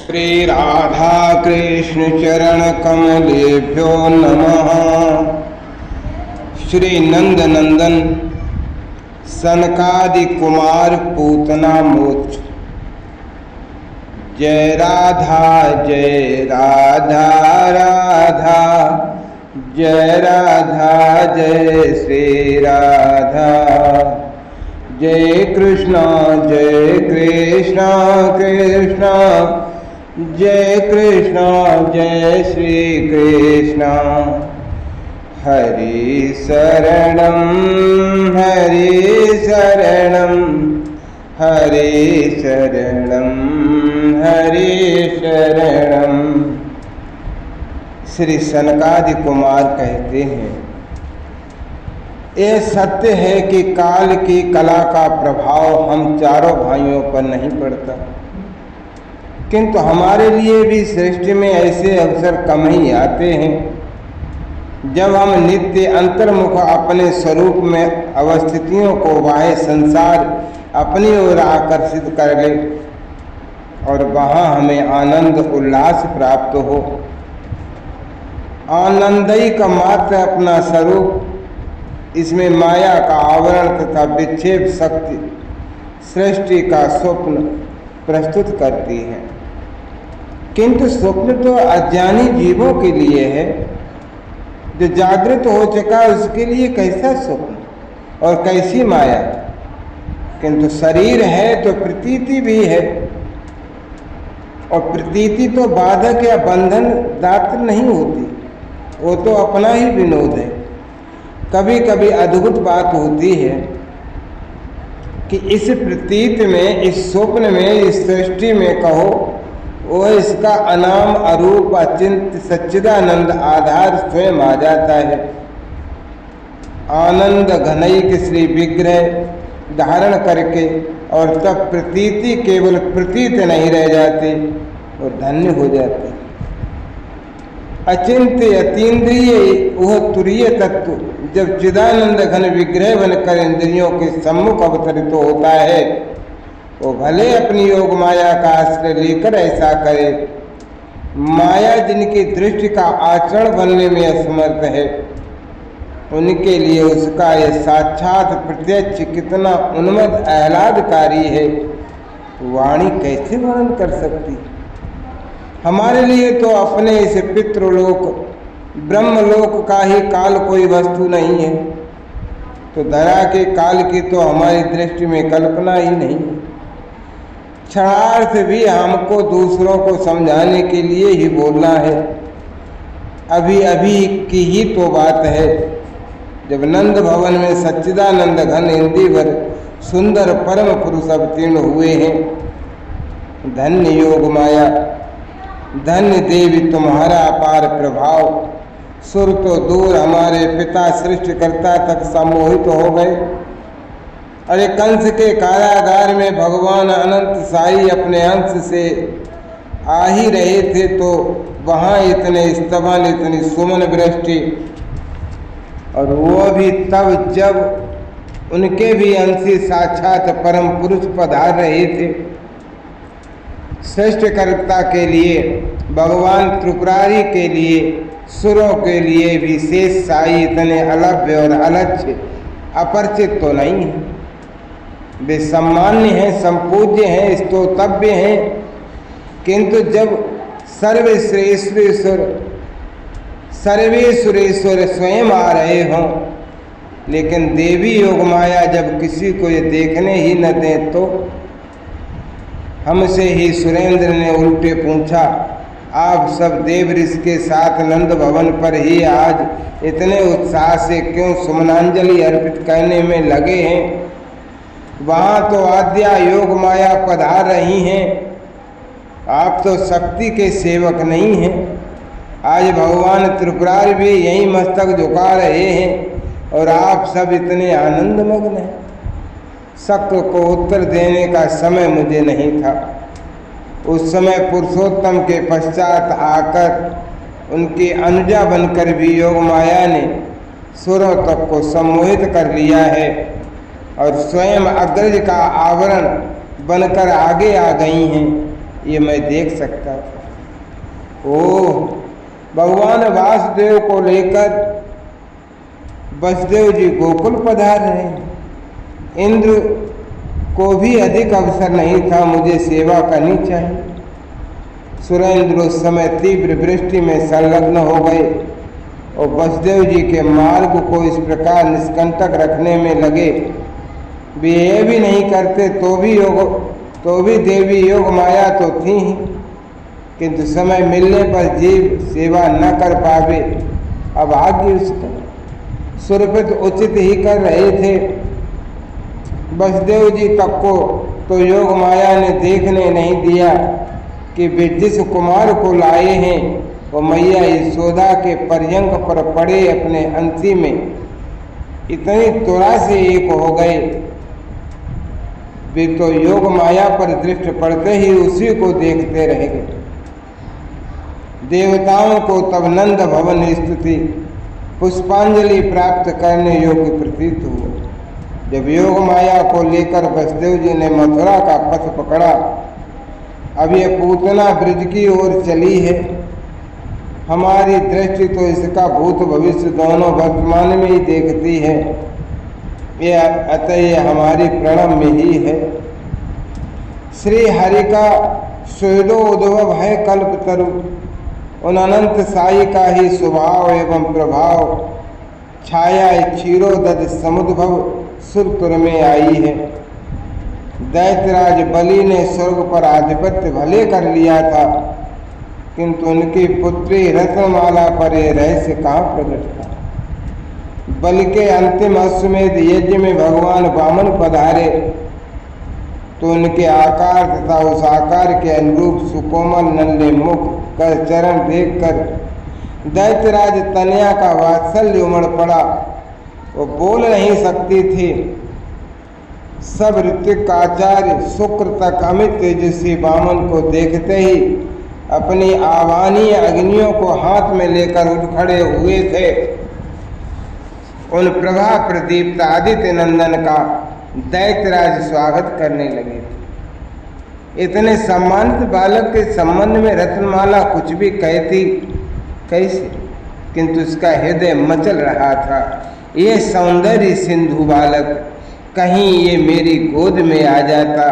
श्री राधा कृष्ण चरण कमलेभ्यो नमः। श्री नंद नंदन सनकादि कुमार पूतना मोक्ष। जय राधा राधा, जय राधा जय श्री राधा। जय कृष्ण कृष्ण जय कृष्ण जय श्री कृष्ण। हरि शरणं हरि शरणं हरि शरणं हरि शरणं। श्री सनकादि कुमार कहते हैं, ये सत्य है कि काल की कला का प्रभाव हम चारों भाइयों पर नहीं पड़ता, किंतु हमारे लिए भी सृष्टि में ऐसे अवसर कम ही आते हैं जब हम नित्य अंतर्मुख अपने स्वरूप में अवस्थितियों को बाह्य संसार अपनी ओर आकर्षित कर ले और वहाँ हमें आनंद उल्लास प्राप्त हो। आनंदई का मात्र अपना स्वरूप, इसमें माया का आवरण तथा विक्षेप शक्ति सृष्टि का स्वप्न प्रस्तुत करती है, किंतु स्वप्न तो अज्ञानी जीवों के लिए है। जो जागृत हो चुका उसके लिए कैसा स्वप्न और कैसी माया। किंतु शरीर है तो प्रतीति भी है, और प्रतीति तो बाधक या बंधन दात्र नहीं होती, वो तो अपना ही विनोद है। कभी कभी अद्भुत बात होती है कि इस प्रतीत में, इस स्वप्न में, इस सृष्टि में कहो, वो इसका अनाम अरूप अचिंत सच्चिदानंद आधार स्वयं आ जाता है। आनंद घनैक श्री विग्रह धारण करके, और तब प्रतीति केवल प्रतीत नहीं रह जाती और धन्य हो जाती। अचिंत अतीन्द्रिय वह तुरीय तत्व जब चिदानंद घन विग्रह बनकर इंद्रियों के सम्मुख अवतरित होता है, वो भले अपनी योग माया का आश्रय लेकर ऐसा करे। माया जिनकी दृष्टि का आचरण बनने में असमर्थ है, उनके लिए उसका यह साक्षात प्रत्यक्ष कितना उन्मत्त आह्लादकारी है, वाणी कैसे वर्णन कर सकती। हमारे लिए तो अपने इस पितृलोक ब्रह्मलोक का ही काल कोई वस्तु नहीं है, तो धरा के काल की तो हमारी दृष्टि में कल्पना ही नहीं। क्षणार्थ भी हमको दूसरों को समझाने के लिए ही बोलना है। अभी अभी की ही तो बात है जब नंद भवन में सच्चिदानंद घन इंदिवर सुंदर परम पुरुष अवतीर्ण हुए हैं। धन्य योग माया, धन्य देवी तुम्हारा अपार प्रभाव। सुर तो दूर, हमारे पिता सृष्टिकर्ता तक सम्मोहित हो गए। अरे कंस के कारागार में भगवान अनंत साई अपने अंश से आ ही रहे थे, तो वहाँ इतने स्तवन, इतनी सुमन वृष्टि, और वो भी तब जब उनके भी अंशी साक्षात परम पुरुष पधार रहे थे। सृष्टिकर्ता के लिए, भगवान त्रिपुरारी के लिए, सुरों के लिए विशेष साई इतने अलभ्य और अलक्ष्य अपरिचित तो नहीं है। वे सम्मान्य हैं, संपूज्य हैं, स्तोतव्य हैं, किंतु जब सर्वेश्वरेश्वर स्वयं आ रहे हों, लेकिन देवी योग माया जब किसी को ये देखने ही न दें, तो हमसे ही सुरेंद्र ने उल्टे पूछा, आप सब देव ऋषि के साथ नंद भवन पर ही आज इतने उत्साह से क्यों सुमनांजलि अर्पित करने में लगे हैं? वहाँ तो आद्या योग माया पधार रही हैं, आप तो शक्ति के सेवक नहीं हैं। आज भगवान त्रिपुरारी भी यही मस्तक झुका रहे हैं और आप सब इतने आनंदमग्न हैं। शक को उत्तर देने का समय मुझे नहीं था। उस समय पुरुषोत्तम के पश्चात आकर उनकी अनुजा बनकर भी योग माया ने सुरों तक को सम्मोहित कर लिया है और स्वयं अग्रज का आवरण बनकर आगे आ गई हैं। ये मैं देख सकता था। ओह, भगवान वासुदेव को लेकर वसुदेव जी गोकुल पधार रहे हैं। इंद्र को भी अधिक अवसर नहीं था मुझे सेवा करनी चाहिए। सुरेंद्र उस समय तीव्र वृष्टि में संलग्न हो गए और वसुदेव जी के मार्ग को इस प्रकार निष्कंटक रखने में लगे। वे ये भी नहीं करते तो भी देवी योग माया तो थी ही, किंतु समय मिलने पर जीव सेवा न कर पावे। अभाग्य उसका। सुरपित उचित ही कर रहे थे। वसुदेव जी तक को तो योग माया ने देखने नहीं दिया कि वे जिस कुमार को लाए हैं वो मैया यशोदा के पर्यंक पर पड़े अपने अंशी में इतनी त्वरा से एक हो गए। वे तो योग माया पर दृष्टि पड़ते ही उसी को देखते रह गए। देवताओं को तब नंद भवन स्तुति पुष्पांजलि प्राप्त करने योग्य प्रतीत हुआ। जब योग माया को लेकर वसुदेव जी ने मथुरा का पथ पकड़ा। अब यह पूतना ब्रज की ओर चली है। हमारी दृष्टि तो इसका भूत भविष्य दोनों वर्तमान में ही देखती है। अतः हमारी प्रणव में ही है। श्री हरि का सुहृदो उद्भव है कल्प तरु। उन अनंत साई का ही स्वभाव एवं प्रभाव छाया क्षीरोदध समुद्भव सुरतुर में आई है। दैत्यराज बलि ने स्वर्ग पर आधिपत्य भले कर लिया था, किंतु उनकी पुत्री रत्नमाला पर यह रहस्य कहाँ प्रकट था। बलि के अंतिम अश्वमेध यज्ञ में भगवान वामन पधारे तो उनके आकार तथा उस आकार के अनुरूप सुकोमल नन्हे मुख कर चरण देखकर दैत्यराज तनया का वात्सल्य उमड़ पड़ा। वो बोल नहीं सकती थी। सब ऋतिक आचार्य शुक्र तक अमित तेजस्वी वामन को देखते ही अपनी आवानीय अग्नियों को हाथ में लेकर उठ खड़े हुए थे। उन प्रभा प्रदीप्त आदित्य नंदन का दैत्यराज स्वागत करने लगे थे। इतने सम्मानित बालक के संबंध में रत्नमाला कुछ भी कहती कैसे, किंतु उसका हृदय मचल रहा था। ये सौंदर्य सिंधु बालक कहीं ये मेरी गोद में आ जाता,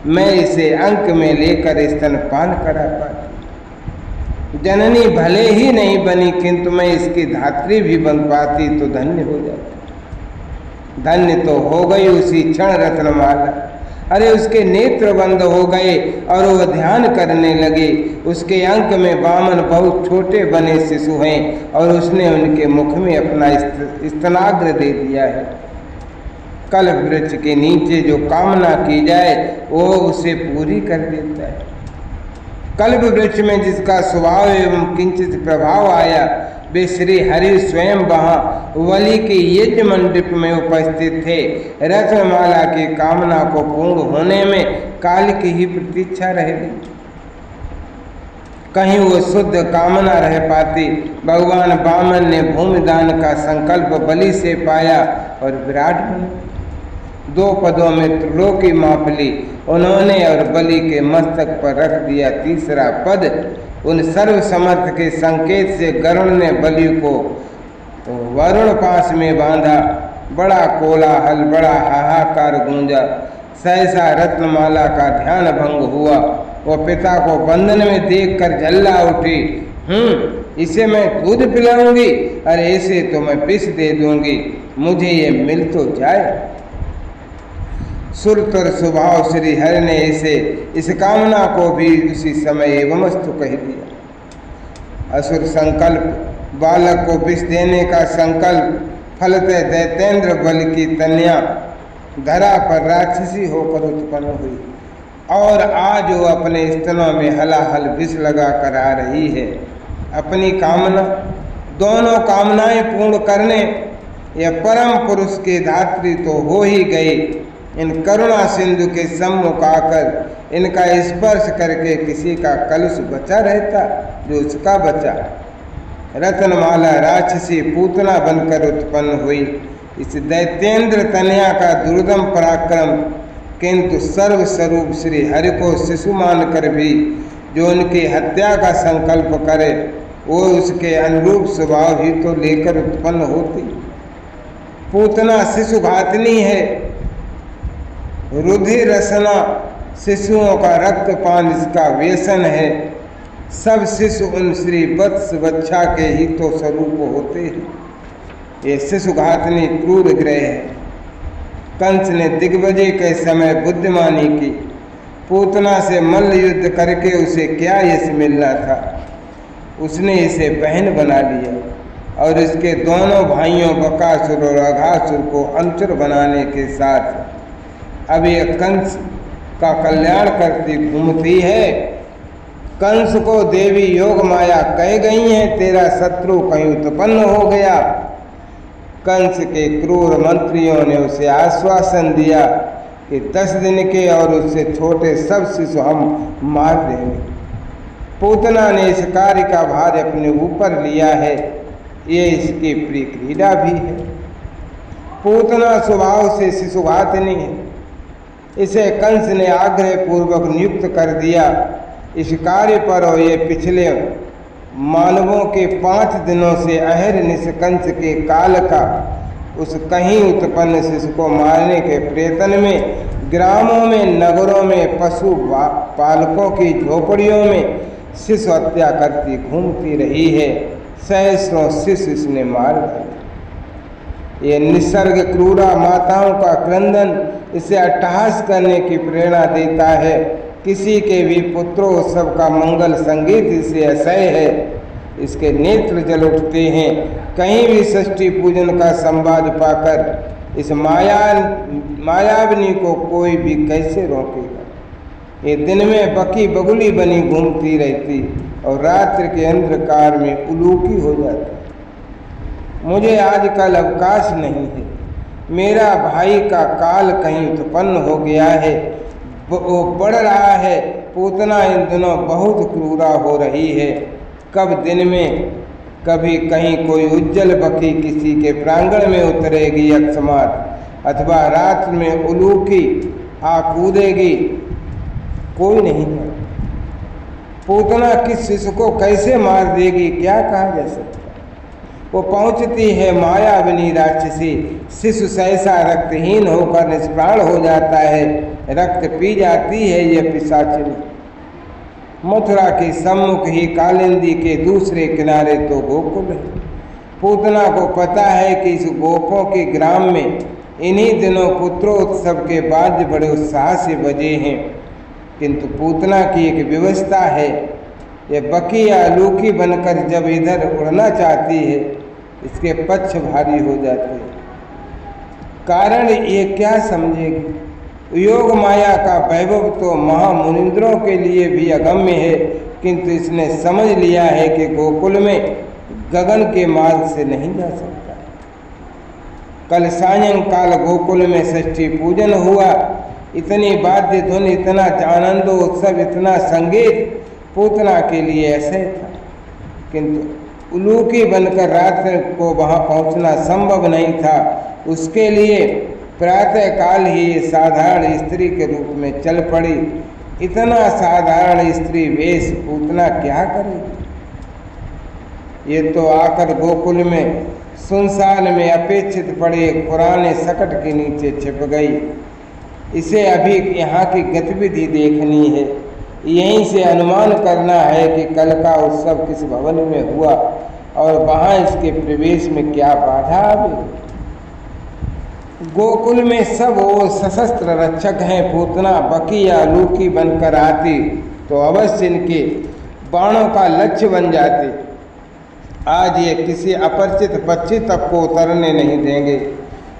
मैं इसे अंक में लेकर स्तनपान करा पाती। जननी भले ही नहीं बनी, किंतु मैं इसकी धात्री भी बन पाती तो धन्य हो जाती। धन्य तो हो गई उसी क्षण रत्नमाला। अरे उसके नेत्र बंद हो गए और वह ध्यान करने लगे। उसके अंक में वामन बहुत छोटे बने शिशु हैं और उसने उनके मुख में अपना स्तनाग्र दे दिया है। कल्प वृक्ष के नीचे जो कामना की जाए वो उसे पूरी कर देता है। कल्प वृक्ष में जिसका स्वभाव एवं किंचित प्रभाव आया, वे श्री हरि स्वयं वहाँ वली के यज्ञ मंडप में उपस्थित थे। रत्नमाला की कामना को पूर्ण होने में काल की ही प्रतीक्षा रह गई। कहीं वो शुद्ध कामना रह पाती। भगवान वामन ने भूमिदान का संकल्प बलि से पाया और विराट बने। 2 पदों में त्रिलोकी माप ली उन्होंने और बलि के मस्तक पर रख दिया तीसरा पद। उन सर्व समर्थ के संकेत से गरुण ने बलि को वरुण पास में बांधा। बड़ा कोलाहल, बड़ा हाहाकार गूंजा। सहसा रत्नमाला का ध्यान भंग हुआ। वह पिता को बंधन में देखकर झल्ला उठी। इसे मैं दूध पिलाऊंगी, अरे इसे तो मैं विष दे दूंगी, मुझे ये मिल तो जाए। सुरतर स्वभाव श्री हरि ने इस कामना को भी उसी समय एवमस्तु कह दिया। असुर संकल्प, बालक को विष देने का संकल्प, फलतः दैतेंद्र बल की कन्या धरा पर राक्षसी होकर उत्पन्न हुई और आज वो अपने स्तनों में हलाहल विष लगा कर आ रही है। अपनी कामना, दोनों कामनाएं पूर्ण करने यह परम पुरुष के धात्री तो हो ही गई। इन करुणा सिंधु के सम्मुख आकर इनका स्पर्श करके किसी का कलुष बचा रहता जो उसका बचा। रत्नमाला राक्षसी पूतना बनकर उत्पन्न हुई। इस दैत्येंद्र तनया का दुर्दम पराक्रम किंतु सर्वस्वरूप श्री हरि को शिशु मानकर भी जो उनकी हत्या का संकल्प करे वो उसके अनुरूप स्वभाव ही तो लेकर उत्पन्न होती। पूतना शिशु घातनी है, रुधिर रसना शिशुओं का रक्तपान इसका व्यसन है। सब शिशु उन श्री वत्स वच्छा के ही तो स्वरूप होते हैं। ये शिशु घातनी क्रूर ग्रह है। कंस ने दिग्विजय के समय बुद्धिमानी की। पूतना से मल्ल युद्ध करके उसे क्या यश मिलना था, उसने इसे बहन बना लिया और इसके दोनों भाइयों बकासुर और अघासुर को अनुचर बनाने के साथ अब यह कंस का कल्याण करती घूमती है। कंस को देवी योग माया कह गई है, तेरा शत्रु कहीं उत्पन्न हो गया। कंस के क्रूर मंत्रियों ने उसे आश्वासन दिया कि 10 दिन के और उससे छोटे सब शिशु हम मार देंगे। पूतना ने इस कार्य का भार अपने ऊपर लिया है, ये इसकी प्रिय क्रीड़ा भी है। पूतना स्वभाव से शिशुघातनी है। इसे कंस ने आग्रह पूर्वक नियुक्त कर दिया इस कार्य पर, और ये पिछले मानवों के 5 दिनों से अहरनिश कंस के काल का उस कहीं उत्पन्न शिशु को मारने के प्रयत्न में ग्रामों में, नगरों में, पशु पालकों की झोपड़ियों में शिशु हत्या करती घूमती रही है। सहस्रों शिशु इसने मार डाले। ये निसर्ग क्रूरा माताओं का क्रंदन इसे अट्टहास करने की प्रेरणा देता है। किसी के भी पुत्रोत्सव का मंगल संगीत इसे असह्य है। इसके नेत्र जल उठते हैं। कहीं भी षष्ठी पूजन का संवाद पाकर इस मायाविनी को कोई भी कैसे रोकेगा। ये दिन में बकी बगुली बनी घूमती रहती और रात्रि के अंधकार में उलूकी हो जाती। मुझे आजकल अवकाश नहीं है। मेरा भाई का काल कहीं उत्पन्न हो गया है, वो बढ़ रहा है। पूतना इन दिनों बहुत क्रूरा हो रही है। कब दिन में कभी कहीं कोई उज्जवल बकी किसी के प्रांगण में उतरेगी अकस्मात, अथवा रात में उलूकी आ कूदेगी, कोई नहीं है। पूतना किस शिशु को कैसे मार देगी क्या कहा जा सकता। वो पहुंचती है मायाविनी राक्षसी। शिशु सहसा रक्तहीन होकर निष्प्राण हो जाता है, रक्त पी जाती है यह पिशाचिनी। मथुरा के सम्मुख ही कालिंदी के दूसरे किनारे तो गोकुल है। पूतना को पता है कि इस गोपों के ग्राम में इन्हीं दिनों पुत्रोत्सव के बाद बड़े उत्साह से बजे हैं, किंतु पूतना की एक व्यवस्था है। ये बकी या लूकी बनकर जब इधर उड़ना चाहती है, इसके पक्ष भारी हो जाते हैं। कारण ये क्या समझेगी। योग माया का वैभव तो महामुनिंद्रों के लिए भी अगम्य है, किंतु इसने समझ लिया है कि गोकुल में गगन के मार्ग से नहीं जा सकता। कल सायंकाल गोकुल में षष्ठी पूजन हुआ। इतनी वाद्य धुन, इतना आनंद उत्सव, इतना संगीत पूतना के लिए ऐसे था, किंतु उलूकी बनकर रात्रि को वहाँ पहुँचना संभव नहीं था। उसके लिए प्रातः काल ही साधारण स्त्री के रूप में चल पड़ी। इतना साधारण स्त्री वेश पूतना क्या करेगी। ये तो आकर गोकुल में सुनसान में अपेक्षित पड़े पुराने सकट के नीचे छिप गई। इसे अभी यहाँ की गतिविधि देखनी है। यहीं से अनुमान करना है कि कल का उत्सव किस भवन में हुआ और वहाँ इसके प्रवेश में क्या बाधा आवेगी। गोकुल में सब वो सशस्त्र रक्षक हैं। पूतना बकी या लूकी बनकर आती तो अवश्य इनके बाणों का लक्ष्य बन जाते। आज ये किसी अपरिचित पक्षी तक को उतरने नहीं देंगे।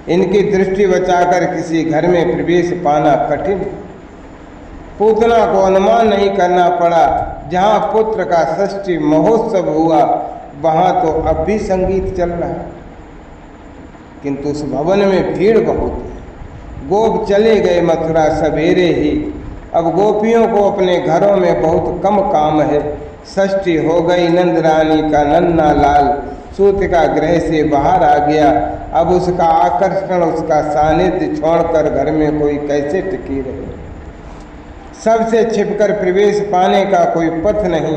इनकी दृष्टि बचाकर किसी घर में प्रवेश पाना कठिन। पूतना को अनुमान नहीं करना पड़ा। जहाँ पुत्र का षष्ठी महोत्सव हुआ वहाँ तो अब भी संगीत चल रहा है, किंतु उस भवन में भीड़ बहुत है। गोप चले गए मथुरा सवेरे ही। अब गोपियों को अपने घरों में बहुत कम काम है। षष्ठी हो गई, नंद रानी का नन्ना लाल सूतिका गृह से बाहर आ गया। अब उसका आकर्षण, उसका सानिध्य छोड़कर घर में कोई कैसे टिकी रहे। सबसे छिपकर प्रवेश पाने का कोई पथ नहीं,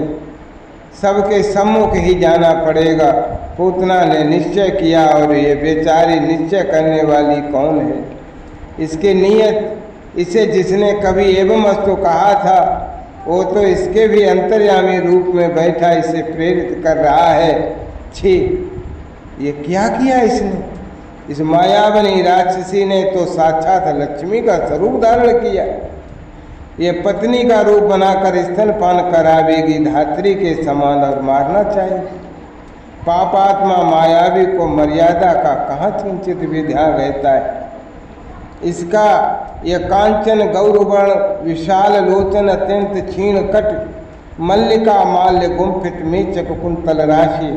सबके सम्मुख ही जाना पड़ेगा। पूतना ने निश्चय किया, और ये बेचारी निश्चय करने वाली कौन है? इसकी नीयत, इसे जिसने कभी एवं अस्तु कहा था, वो तो इसके भी अंतर्यामी रूप में बैठा इसे प्रेरित कर रहा है। छी, ये क्या किया इसने? इस मायावनी राक्षसी ने तो साक्षात लक्ष्मी का स्वरूप धारण किया। ये पत्नी का रूप बनाकर स्तनपान करावेगी धात्री के समान, और मारना चाहिए। पापात्मा मायावी को मर्यादा का कहाँ किंचित भी ध्यान रहता है। इसका यह कांचन गौरवर्ण विशाल लोचन अत्यंत क्षीण कट मल्लिका माल्य गुम्फित मेचक कुंतल राशि,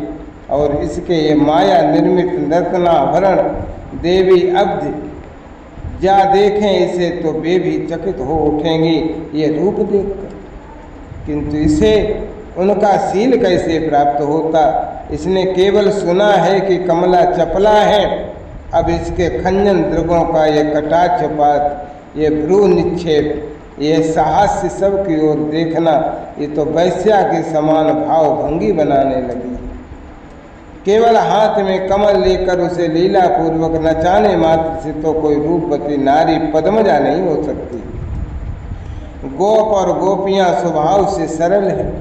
और इसके ये माया निर्मित रत्नाभरण देवी अब्ध, जा देखें इसे तो वे भी चकित हो उठेंगी ये रूप देखकर। किंतु इसे उनका शील कैसे प्राप्त होता? इसने केवल सुना है कि कमला चपला है। अब इसके खंजन द्रगों का ये कटाक्षपात, ये भ्रू निक्षेप, ये साहस्य सबकी ओर देखना, ये तो वैश्या के समान भाव भंगी बनाने लगी। केवल हाथ में कमल लेकर उसे लीला पूर्वक नचाने मात्र से तो कोई रूपवती नारी पद्मजा नहीं हो सकती। गोप और गोपियां स्वभाव से सरल हैं।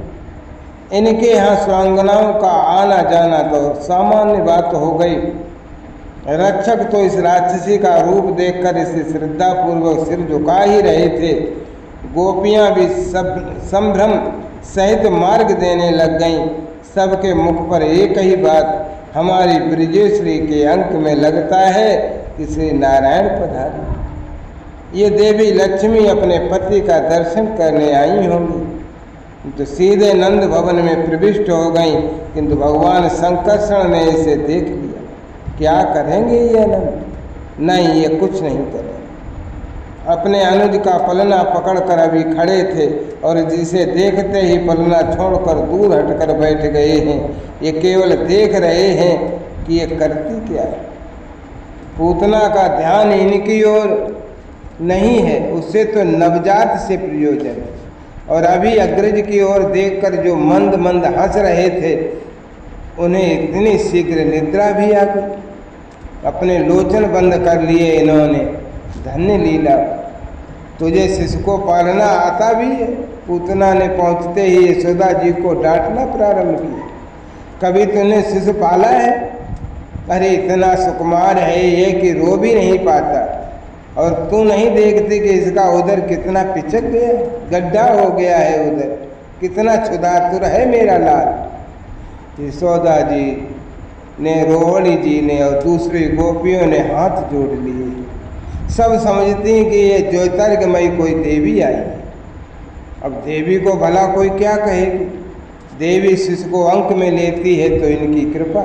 इनके यहाँ स्वांगनाओं का आना जाना तो सामान्य बात हो गई। रक्षक तो इस राक्षसी का रूप देखकर इसे श्रद्धापूर्वक सिर झुका ही रहे थे। गोपियां भी सब संभ्रम सहित मार्ग देने लग गईं। सबके मुख पर एक ही बात, हमारी ब्रजेश्वरी के अंक में लगता है कि श्री नारायण पधारे। ये देवी लक्ष्मी अपने पति का दर्शन करने आई होंगी, तो सीधे नंद भवन में प्रविष्ट हो गईं। किंतु भगवान संकर्षण ने इसे देख लिया। क्या करेंगे ये नंद? नहीं, ये कुछ नहीं करेंगे। अपने अनुज का पलना पकड़कर अभी खड़े थे, और जिसे देखते ही पलना छोड़कर दूर हटकर बैठ गए हैं। ये केवल देख रहे हैं कि ये करती क्या है। पूतना का ध्यान इनकी ओर नहीं है, उससे तो नवजात से प्रयोजन है। और अभी अग्रज की ओर देखकर जो मंद मंद हंस रहे थे, उन्हें इतनी शीघ्र निद्रा भी आ गई। अपने लोचन बंद कर लिए इन्होंने। धन्य लीला, तुझे शिशु को पालना आता भी है। पूतना ने पहुंचते ही यशोदा जी को डांटना प्रारंभ किया। कभी तूने शिशु पाला है? अरे इतना सुकुमार है ये कि रो भी नहीं पाता। और तू नहीं देखती कि इसका उधर कितना पिचक गया, गड्ढा हो गया है उधर। कितना क्षुधातुर है मेरा लाल। यशोदा जी ने, रोहिणी जी ने और दूसरी गोपियों ने हाथ जोड़ लिए। सब समझती हैं कि ये ज्योतिर्गमयी कोई देवी आई है। अब देवी को भला कोई क्या कहेगी? देवी शिशु को अंक में लेती है तो इनकी कृपा।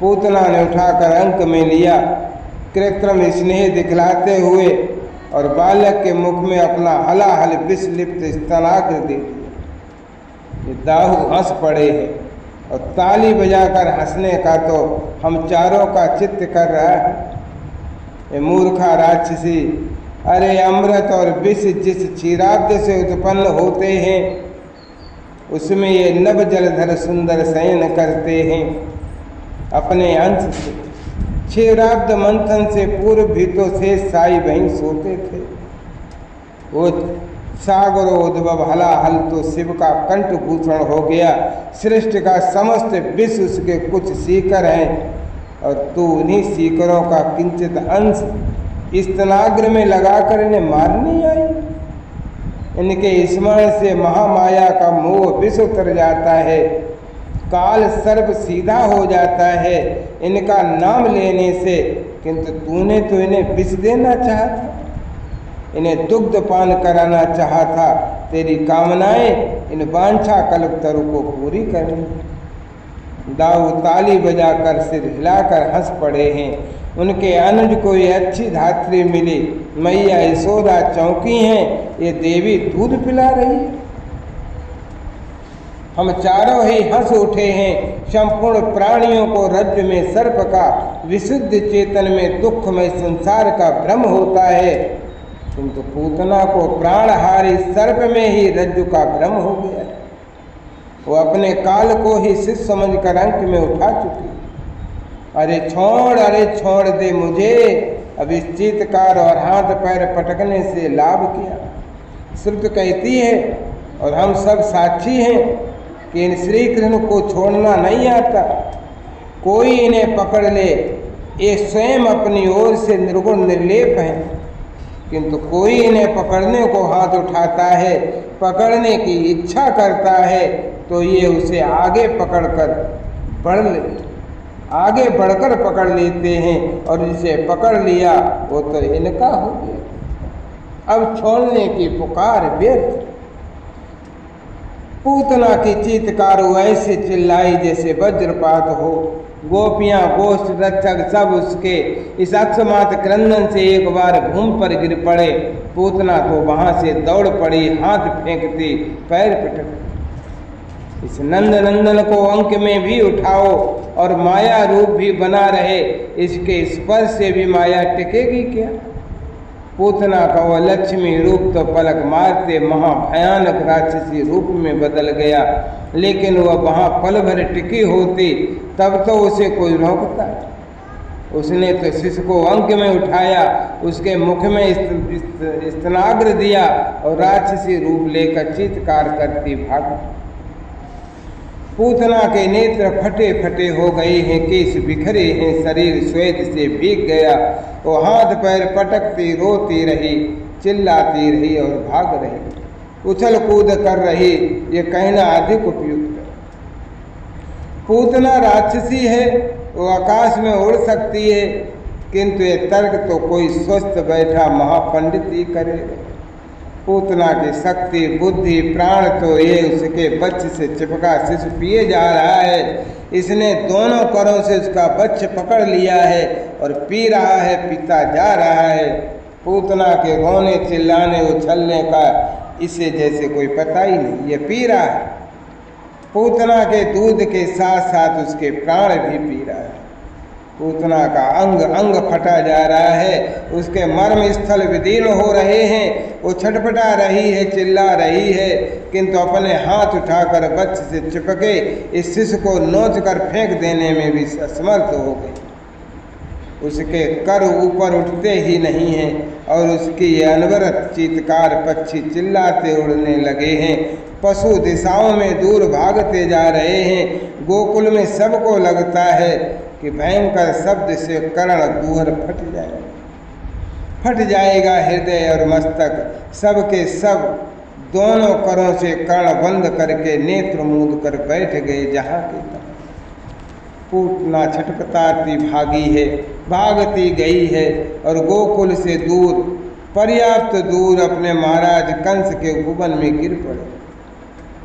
पूतना ने उठाकर अंक में लिया, कृत्रिम स्नेह दिखलाते हुए, और बालक के मुख में अपना हलाहल विषलिप्त स्तनाग्र दे दिया। ये दाहू हंस पड़े हैं, और ताली बजाकर हंसने का तो हम चारों का चित्त कर रहा है। ये मूर्खा राक्षसी, अरे अमृत और विष जिस क्षीराब्द से उत्पन्न होते हैं, उसमें ये नव जलधर सुंदर शयन करते हैं अपने अंश से। क्षीराब्द मंथन से पूर्व भी तो शेष साई वहीं सोते थे। वो सागरोद्भव हलाहल तो शिव का कंठभूषण हो गया। सृष्टि का समस्त विश्व उसके कुछ सीकर हैं, और तू उन्हीं सीकरों का किंचित अंश स्तनाग्र में लगाकर इन्हें मारने आई। इनके स्मरण से महामाया का मोह विष उतर जाता है, काल सर्प सीधा हो जाता है इनका नाम लेने से। किंतु तूने तो इन्हें विष देना चाहा था, इन्हें दुग्ध पान कराना चाहा था। तेरी कामनाएं इन वांछा कल्पतरु को पूरी करनी। दाऊ ताली बजाकर सिर हिलाकर हंस पड़े हैं। उनके अनुज को ये अच्छी धात्री मिली, मैया यशोदा चौकी हैं, ये देवी दूध पिला रही है। हम चारों ही हंस उठे हैं। संपूर्ण प्राणियों को रज्जु में सर्प का, विशुद्ध चेतन में दुखमय संसार का भ्रम होता है, किंतु पूतना को प्राणहारी सर्प में ही रज्जु का भ्रम हो गया। वो अपने काल को ही शिष्य समझकर अंक में उठा चुकी। अरे छोड़ दे मुझे, अब इस चीत्कार और हाथ पैर पटकने से लाभ किया। श्रुति कहती है और हम सब साक्षी हैं कि इन श्री कृष्ण को छोड़ना नहीं आता। कोई इन्हें पकड़ ले, ये स्वयं अपनी ओर से निर्गुण निर्लेप हैं, किंतु कोई इन्हें पकड़ने को हाथ उठाता है, पकड़ने की इच्छा करता है, तो ये उसे आगे बढ़कर पकड़ लेते हैं, और जिसे पकड़ लिया वो तो इनका हो गया। अब छोड़ने की पुकार व्यर्थ। पूतना की चीत्कार ऐसे चिल्लाई जैसे वज्रपात हो। गोपियां, गोष्ठ रक्षक सब उसके इस अक्षमात क्रंदन से एक बार भूमि पर गिर पड़े। पूतना तो वहां से दौड़ पड़ी, हाथ फेंकती, पैर पटकती। इस नंद नंदन को अंक में भी उठाओ और माया रूप भी बना रहे, इसके स्पर्श से भी माया टिकेगी क्या? पूतना का वह लक्ष्मी रूप तो पलक मारते महाभयानक राक्षसी रूप में बदल गया, लेकिन वह वहाँ पल भर टिकी होती तब तो उसे कोई रोकता। उसने तो शिशु को अंक में उठाया, उसके मुख में स्तनाग्र दिया और राक्षसी रूप लेकर चीत्कार करती भागी। पूतना के नेत्र फटे फटे हो गए हैं, केस बिखरे हैं, शरीर श्वेत से भीग गया। वो हाथ पैर पटकती रोती रही, चिल्लाती रही और भाग रही, उछल कूद कर रही। ये कहना अधिक उपयुक्त है। पूतना राक्षसी है, वो आकाश में उड़ सकती है, किंतु ये तर्क तो कोई स्वस्थ बैठा महापंडित ही करेगा। पूतना की शक्ति, बुद्धि, प्राण तो ये उसके बच्चे से चिपका शिशु पिए जा रहा है। इसने दोनों करों से उसका बच्चे पकड़ लिया है और पी रहा है, पीता जा रहा है। पूतना के रोने चिल्लाने उछलने का इसे जैसे कोई पता ही नहीं, ये पी रहा है। पूतना के दूध के साथ साथ उसके प्राण भी पी रहा है। पूतना का अंग अंग फटा जा रहा है, उसके मर्म स्थल विदीर्ण हो रहे हैं। वो छटपटा रही है, चिल्ला रही है, किंतु अपने हाथ उठाकर बच्चे से चिपके इस शिशु को नोच कर फेंक देने में भी असमर्थ हो गई। उसके कर ऊपर उठते ही नहीं हैं और उसकी ये अनवरत चीत्कार पक्षी चिल्लाते उड़ने लगे हैं, पशु दिशाओं में दूर भागते जा रहे हैं। गोकुल में सबको लगता है कि भयंकर शब्द से कर्ण गुहर फट जाएगा हृदय और मस्तक। सबके सब दोनों करों से कर्ण बंद करके नेत्र मूंद कर बैठ गए जहाँ के तक। पूतना छटपटाती भागी है, भागती गई है और गोकुल से दूर, पर्याप्त दूर अपने महाराज कंस के भुवन में गिर पड़े।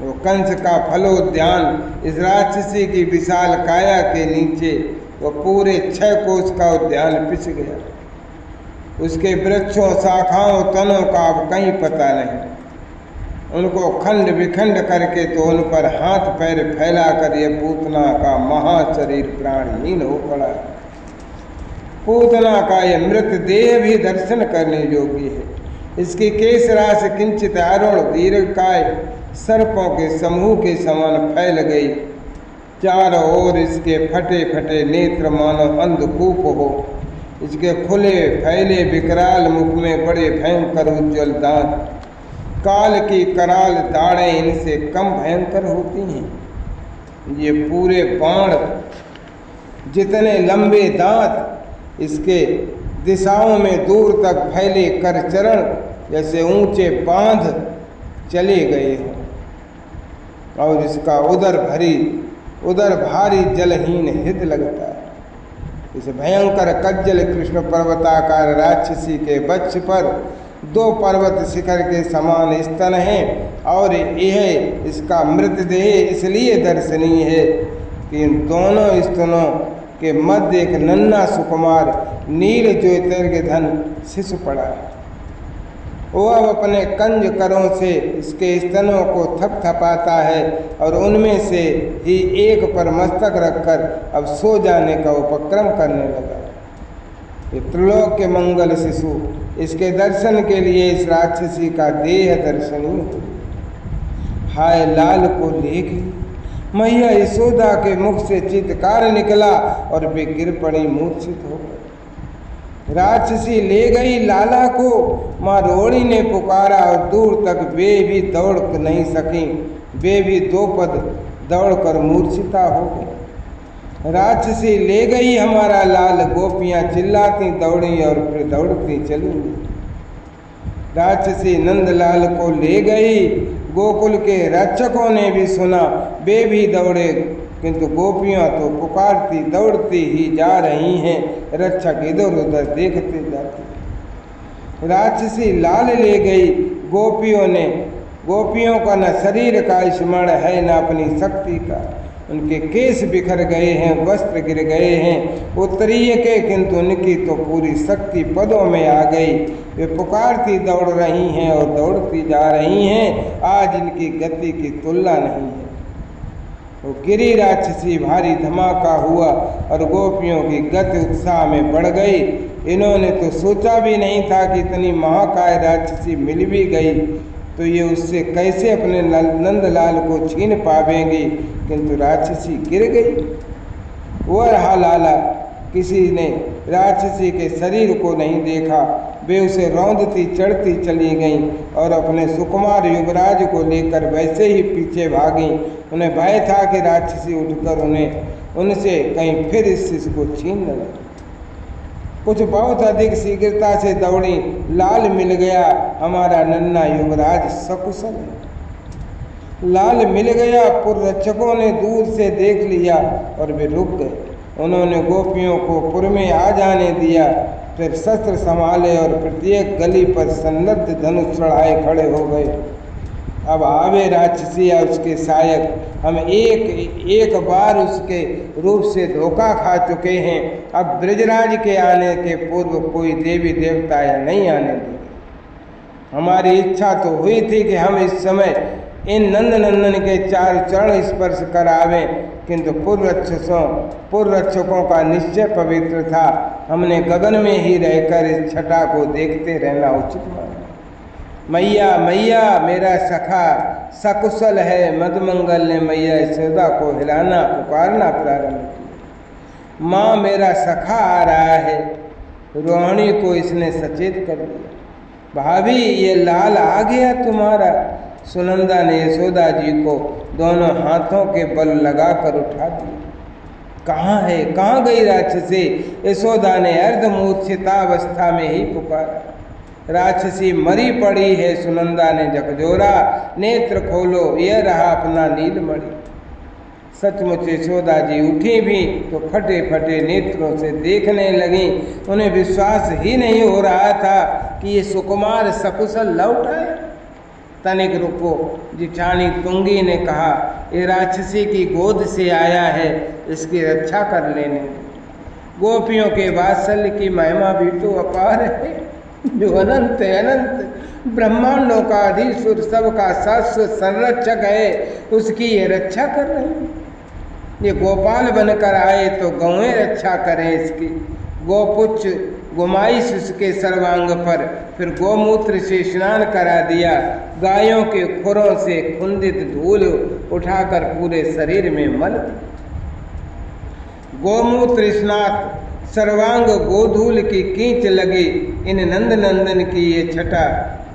वो कंस का फलोद्यान इस राक्षसी की विशाल काया के नीचे वो पूरे 6 कोस का उद्यान पिस गया। उसके वृक्षों, शाखाओं, तनों का अब कहीं पता नहीं। उनको खंड विखंड करके तो उन पर हाथ पैर फैलाकर ये पूतना का महाशरीर प्राणहीन हो पड़ा। पूतना का ये मृत देह भी दर्शन करने योग्य है। इसकी केश राशि किंचित अरुण दीर्घकाय सर्पों के समूह के समान फैल गई। चारों ओर इसके फटे फटे नेत्र मानो अंधकूप हो। इसके खुले फैले विकराल मुख में बड़े भयंकर उज्ज्वल दांत, काल की कराल दाढ़ें इनसे कम भयंकर होती हैं। ये पूरे बाण जितने लंबे दांत, इसके दिशाओं में दूर तक फैले कर चरण जैसे ऊंचे बांध चले गए हैं। और इसका उदर भारी जलहीन हित लगता है। इस भयंकर कज्जल कृष्ण पर्वताकार राक्षसी के वक्ष पर 2 पर्वत शिखर के समान स्तन हैं और यह इसका मृतदेह इसलिए दर्शनीय है कि इन दोनों स्तनों के मध्य एक नन्हा सुकुमार नील ज्योतिर्घन शिशु पड़ा है। वो अब अपने कंज करों से इसके स्तनों को थपथपाता है और उनमें से ही एक पर मस्तक रखकर अब सो जाने का उपक्रम करने लगा। ये त्रिलोक के मंगल शिशु, इसके दर्शन के लिए इस राक्षसी का देह दर्शनीय हो। हाय लाल को ले गई। मैया यशोदा के मुख से चित्कार निकला और वे गिर पड़ी मूर्छित होकर। राक्षसी ले गई लाला को। माँ रोड़ी ने पुकारा और दूर तक वे भी दौड़ नहीं सकी। वे भी 2 पद दौड़कर मूर्छिता हो गई। राक्षसी ले गई हमारा लाल। गोपियाँ चिल्लाती दौड़ी और फिर दौड़ती चली गई। राक्षसी नंदलाल को ले गई। गोकुल के रक्षकों ने भी सुना, वे भी दौड़े, किंतु गोपियाँ तो पुकारती दौड़ती ही जा रही हैं। रक्षक इधर उधर देखते जाते। राक्षसी लाल ले गई। गोपियों का न शरीर का स्मरण है न अपनी शक्ति का। उनके केस बिखर गए हैं, वस्त्र गिर गए हैं उत्तरीय के, किंतु उनकी तो पूरी शक्ति पदों में आ गई। वे पुकारती दौड़ रही हैं और दौड़ती जा रही हैं। आज इनकी गति की तुलना नहीं है। वो गिरी राक्षसी, भारी धमाका हुआ और गोपियों की गति उत्साह में बढ़ गई। इन्होंने तो सोचा भी नहीं था कि इतनी महाकाय राक्षसी मिल भी गई तो ये उससे कैसे अपने नंदलाल को छीन पावेंगी, किंतु राक्षसी गिर गई। वो रहा लाला। किसी ने राक्षसी के शरीर को नहीं देखा। वे उसे रौंदती चढ़ती चली गईं और अपने सुकुमार युवराज को लेकर वैसे ही पीछे भागीं। उन्हें भय था कि राक्षसी उठकर उनसे कहीं फिर इस शिशु को छीन न ले। कुछ बहुत अधिक शीघ्रता से दौड़ी। लाल मिल गया हमारा नन्ना युवराज सकुशल है। लाल मिल गया। पुररक्षकों ने दूर से देख लिया और वे रुक गए। उन्होंने गोपियों को पुर में आ जाने दिया। फिर शस्त्र संभाले और प्रत्येक गली पर सन्नद्ध धनुष चढ़ाए खड़े हो गए। अब आवे राक्षसी या उसके सहायक। हम एक बार उसके रूप से धोखा खा चुके हैं। अब ब्रजराज के आने के पूर्व कोई देवी देवता या नहीं आने देंगे। हमारी इच्छा तो हुई थी कि हम इस समय इन नंदनंदन के 4 चरण स्पर्श करावें, किंतु पुररक्षकों का निश्चय पवित्र था। हमने गगन में ही रहकर इस छटा को देखते रहना उचित माना। मैया मैया मेरा सखा सकुशल है। मधुमंगल ने मैया यशोदा को हिलाना पुकारना प्रारंभ किया। माँ मेरा सखा आ रहा है। रोहिणी को इसने सचेत कर दिया। भाभी ये लाल आ गया तुम्हारा। सुनंदा ने यशोदा जी को दोनों हाथों के बल लगाकर उठा दिया। कहाँ है, कहाँ गई राक्षसी? यशोदा ने अर्धमूर्छितावस्था में ही पुकारा। राक्षसी मरी पड़ी है। सुनंदा ने झकझोरा, नेत्र खोलो, यह रहा अपना नीलमणि। सचमुच यशोदा जी उठी भी तो फटे फटे नेत्रों से देखने लगी। उन्हें विश्वास ही नहीं हो रहा था कि ये सुकुमार सकुशल लौट आए। तनिक रुको, जिठानी तुंगी ने कहा, ये राक्षसी की गोद से आया है, इसकी रक्षा कर लेने। गोपियों के वात्सल्य की महिमा भी तो अपार है। जो अनंत अनंत ब्रह्मांडों का अधीश्वर, सबका शाश्वत संरक्षक है, उसकी ये रक्षा कर रहे हैं। ये गोपाल बनकर आए तो गौएं रक्षा करें इसकी। गोपुच्छ गुमाइश उसके सर्वांग पर, फिर गोमूत्र से स्नान करा दिया। गायों के खुरों से खुंदित धूल उठाकर पूरे शरीर में मल। गोमूत्र स्नात सर्वांग गोधूल की कींच लगी। इन नंद नंदन की ये छटा।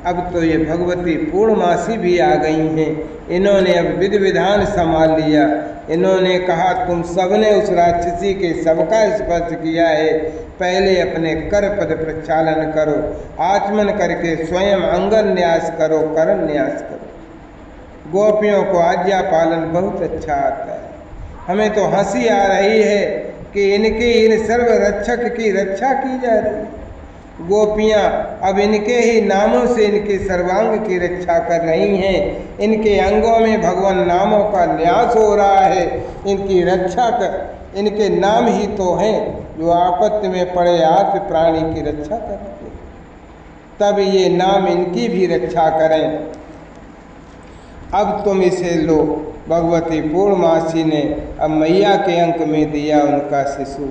अब तो ये भगवती पूर्णमासी भी आ गई हैं। इन्होंने अब विधि विधान संभाल लिया। इन्होंने कहा, तुम सबने उस राक्षसी के सबका स्पर्श किया है, पहले अपने कर पद प्रक्षालन करो, आचमन करके स्वयं अंगन न्यास करो, करण न्यास करो। गोपियों को आज्ञा पालन बहुत अच्छा आता है। हमें तो हंसी आ रही है कि इनके इन सर्व रक्षक की रक्षा की जा रही है। गोपियाँ अब इनके ही नामों से इनके सर्वांग की रक्षा कर रही हैं। इनके अंगों में भगवान नामों का न्यास हो रहा है। इनकी रक्षा कर इनके नाम ही तो हैं जो आपत्ति में पड़े आर्त प्राणी की रक्षा करते हैं। तब ये नाम इनकी भी रक्षा करें। अब तुम इसे लो। भगवती पूर्णमासी ने अब मैया के अंक में दिया उनका शिशु।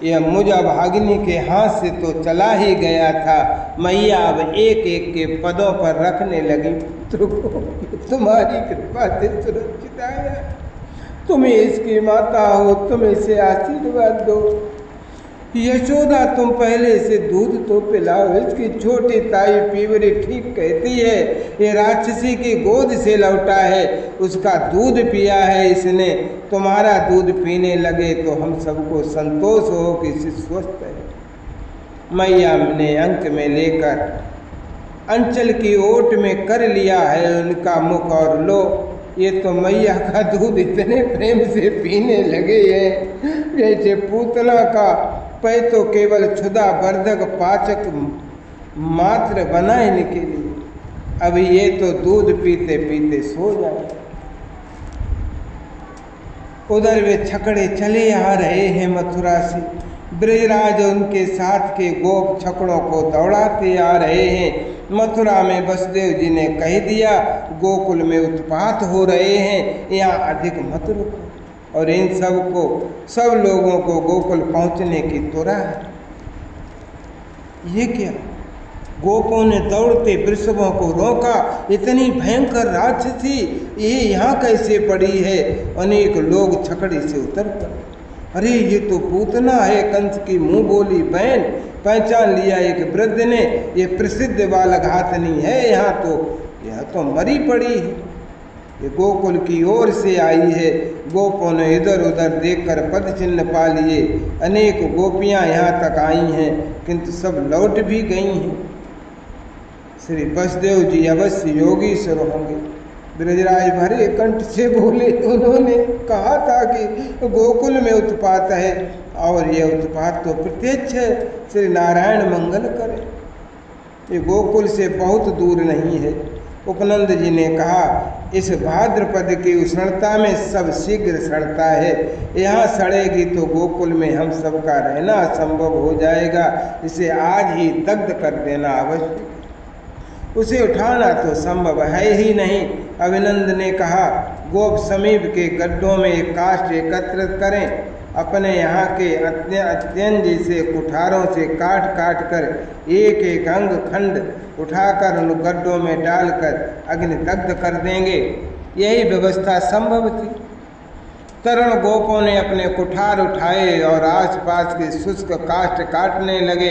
यह मुझ अभागिनी के हाथ से तो चला ही गया था, मैया अब एक एक के पदों पर रखने लगी पुत्र को। तुम्हारी कृपा से सुरक्षित आया, तुम इसकी माता हो, तुम इसे आशीर्वाद दो। यशोदा तुम पहले इसे दूध तो पिलाओ, इसकी छोटी ताई पीवरी ठीक कहती है, ये राक्षसी की गोद से लौटा है, उसका दूध पिया है इसने, तुम्हारा दूध पीने लगे तो हम सबको संतोष हो कि इसे स्वस्थ है। मैया ने अंक में लेकर अंचल की ओट में कर लिया है उनका मुख, और लो ये तो मैया का दूध इतने प्रेम से पीने लगे हैं जैसे पूतना का पै तो केवल क्षुधा वर्धक पाचक मात्र बना इनके लिए। अब ये तो दूध पीते पीते सो जाए। उधर वे छकड़े चले आ रहे हैं मथुरा से। ब्रजराज उनके साथ के गोप छकड़ों को दौड़ाते आ रहे हैं। मथुरा में वसुदेव जी ने कह दिया गोकुल में उत्पात हो रहे हैं, यहाँ अधिक मत रुको, और इन सब लोगों को गोकुल पहुंचने की त्वरा है। ये क्या? गोपों ने दौड़ते वृषभों को रोका, इतनी भयंकर राक्षसी ये यहाँ कैसे पड़ी है? अनेक लोग छकड़ी से उतर पड़े। अरे ये तो पूतना है, कंस की मुंह बोली बहन। पहचान लिया एक वृद्ध ने, ये प्रसिद्ध बालघातनी है, यह तो मरी पड़ी है, ये गोकुल की ओर से आई है। गोपों ने इधर उधर देखकर पद चिन्ह पा लिए। अनेक गोपियां यहाँ तक आई हैं, किंतु सब लौट भी गई हैं। श्री वसुदेव जी अवश्य योगीश्वर होंगे। ब्रजराज भरे कंठ से बोले, उन्होंने कहा था कि गोकुल में उत्पात है, और यह उत्पात तो प्रत्यक्ष है। श्री नारायण मंगल करे, ये गोकुल से बहुत दूर नहीं है। उपनंद जी ने कहा, इस भाद्रपद की उष्णता में सब शीघ्र सड़ता है, यहाँ सड़ेगी तो गोकुल में हम सबका रहना असंभव हो जाएगा, इसे आज ही दग्ध कर देना आवश्यक है। उसे उठाना तो संभव है ही नहीं। अभिनंद ने कहा, गोप समीप के गड्ढों में काष्ठ एकत्रित करें, अपने यहाँ के अत्यंज से कुठारों से काट काट कर एक एक अंग खंड उठाकर उन गड्ढों में डालकर अग्नि दग्ध कर देंगे। यही व्यवस्था संभव थी। तरुण गोपों ने अपने कुठार उठाए और आसपास के शुष्क काष्ठ काटने लगे,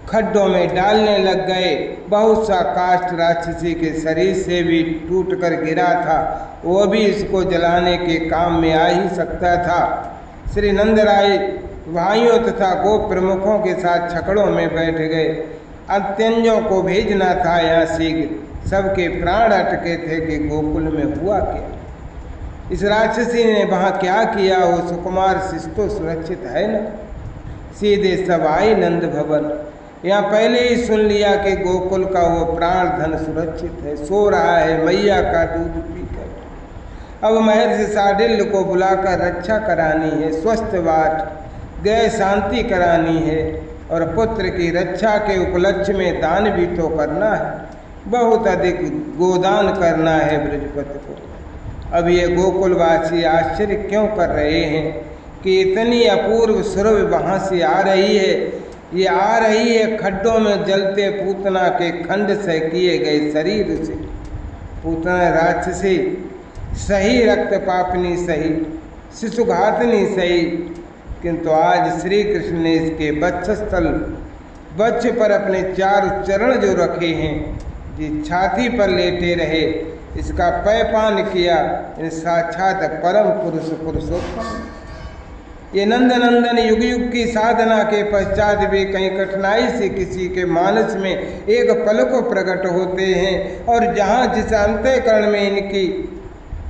खड्डों में डालने लग गए। बहुत सा काष्ठ राक्षसी के शरीर से भी टूटकर गिरा था, वो भी इसको जलाने के काम में आ ही सकता था। श्री नंदराय भाइयों तथा गोप प्रमुखों के साथ छकड़ों में बैठ गए। अत्यंजों को भेजना था यहाँ शीघ्र। सबके प्राण अटके थे कि गोकुल में हुआ क्या, इस राक्षसी ने वहाँ क्या किया हो। सुकुमार शिष्य तो सुरक्षित है न। सीधे सब आई नंद भवन। यहाँ पहले ही सुन लिया कि गोकुल का वो प्राण धन सुरक्षित है, सो रहा है मैया का दूध पीकर। अब महर्षि शांडिल्य को बुलाकर रक्षा करानी है, स्वस्थ बाट गए शांति करानी है, और पुत्र की रक्षा के उपलक्ष्य में दान भी तो करना है, बहुत अधिक गोदान करना है ब्रजपति को। अब ये गोकुलवासी आश्चर्य क्यों कर रहे हैं कि इतनी अपूर्व सुरभि वहाँ से आ रही है। ये आ रही है खड्डों में जलते पूतना के खंड से किए गए शरीर से। पूतना राक्षसी सही, रक्त पापनी सही, शिशुघातनी सही, किंतु आज श्री कृष्ण ने इसके वक्ष पर अपने चार चरण जो रखे हैं, जिस छाती पर लेटे रहे, इसका पैपान किया। इन साक्षात परम पुरुष पुरुषोत्तम ये नंदनंदन युग युग की साधना के पश्चात भी कहीं कठिनाई से किसी के मानस में एक पल को प्रकट होते हैं, और जहाँ जिस अंतःकरण में इनकी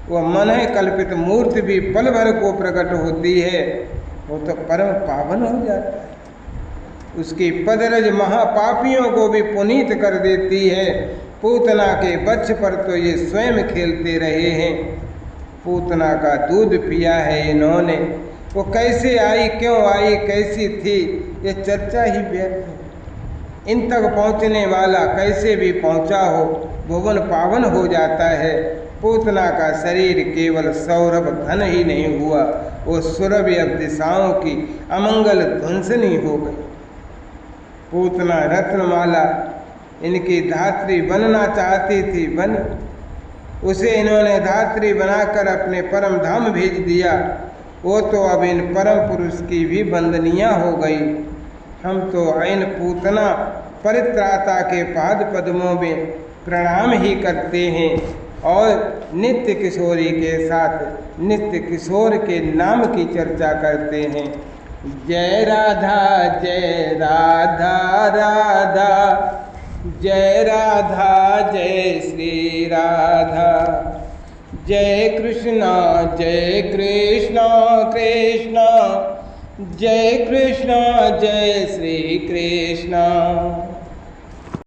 वह मन कल्पित मूर्ति भी पल भर को प्रकट होती है, वो तो परम पावन हो जाता है। उसकी पदरज महापापियों को भी पुनीत कर देती है। पूतना के वक्ष पर तो ये स्वयं खेलते रहे हैं। पूतना का दूध पिया है इन्होंने, वो कैसे आई, क्यों आई, कैसी थी, ये चर्चा ही व्यर्थ है। इन तक पहुँचने वाला कैसे भी पहुँचा हो भुवन पावन हो जाता है। पूतना का शरीर केवल सौरभ घन ही नहीं हुआ, वो सुरभि अब दिशाओं की अमंगल ध्वंसनी हो गई। पूतना रत्नमाला इनकी धात्री बनना चाहती थी, बन उसे इन्होंने धात्री बनाकर अपने परम धाम भेज दिया। वो तो अब इन परम पुरुष की भी बंदनिया हो गई। हम तो इन पूतना परित्राता के पाद पद्मों में प्रणाम ही करते हैं और नित्य किशोरी के साथ नित्य किशोर के नाम की चर्चा करते हैं। जय राधा राधा, जय राधा जय श्री राधा, जय कृष्णा कृष्णा, जय कृष्णा जय श्री कृष्णा।